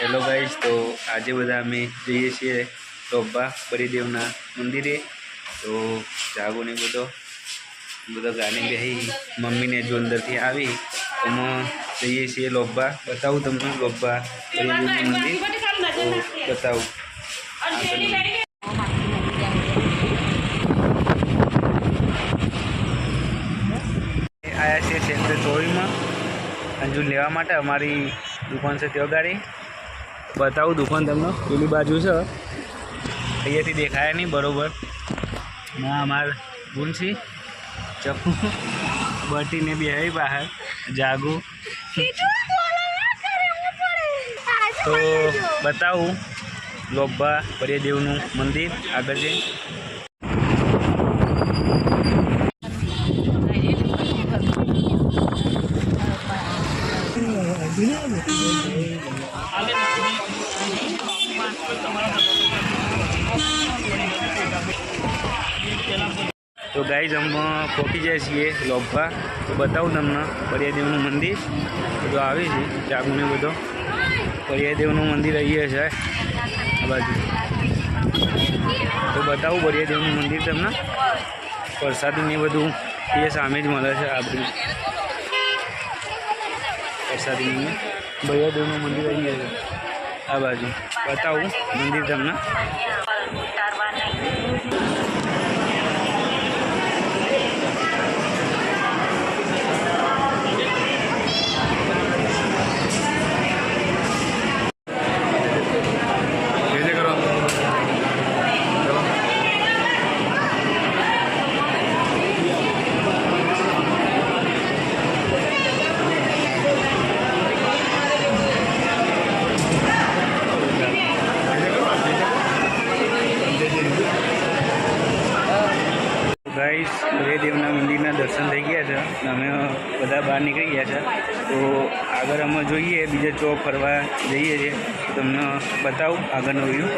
Hello guys, તો આજે બધા અમે જઈએ છીએ ટોબા બળીદેવના મંદિરે. તો જાગો ને બધો ગાને બેસી મમ્મીને જો અંદરથી આવી એમાં જઈએ છીએ લોબા. બતાવું તમને લોબા બળીદેવનું મંદિર, તો બતાવું. આયા છે સેક્ટર 24માં અંજુ લેવા માટે. અમારી દુકાન છે ત્યાં ગાડી. બતાવું દુકાન તમને, પેલી બાજુ છે, અહીંયાથી દેખાય નહીં બરાબર. ના અમારે ગુણસી ચપ્પુ બટીને બે બહાર જાગું. તો બતાવું લોબા બળીદેવનું મંદિર આગળ જઈ. તો ગાઈઝ અમે પહોંચી જાય છીએ લોબા. તો બતાવું તમને બળીદેવનું મંદિર બધું આવે છે. જાગુને બધો બળીદેવનું મંદિર અહીંયા છે આ બાજુ. તો બતાવું બળીદેવનું મંદિર તમને. પ્રસાદીને બધું એ સામે જ મળે છે. આપણી પ્રસાદીને બળીદેવનું મંદિર અહીંયા છે આ બાજુ. બતાવું મંદિર તમને. ગાઈસ, બળીદેવના મંદિરના દર્શન થઈ ગયા છે. અમે બધા બહાર નીકળી ગયા છે. તો આગળ અમે જોઈએ બીજા ચોક ફરવા જઈએ છીએ. તમને બતાવું આગળનો વ્યૂ.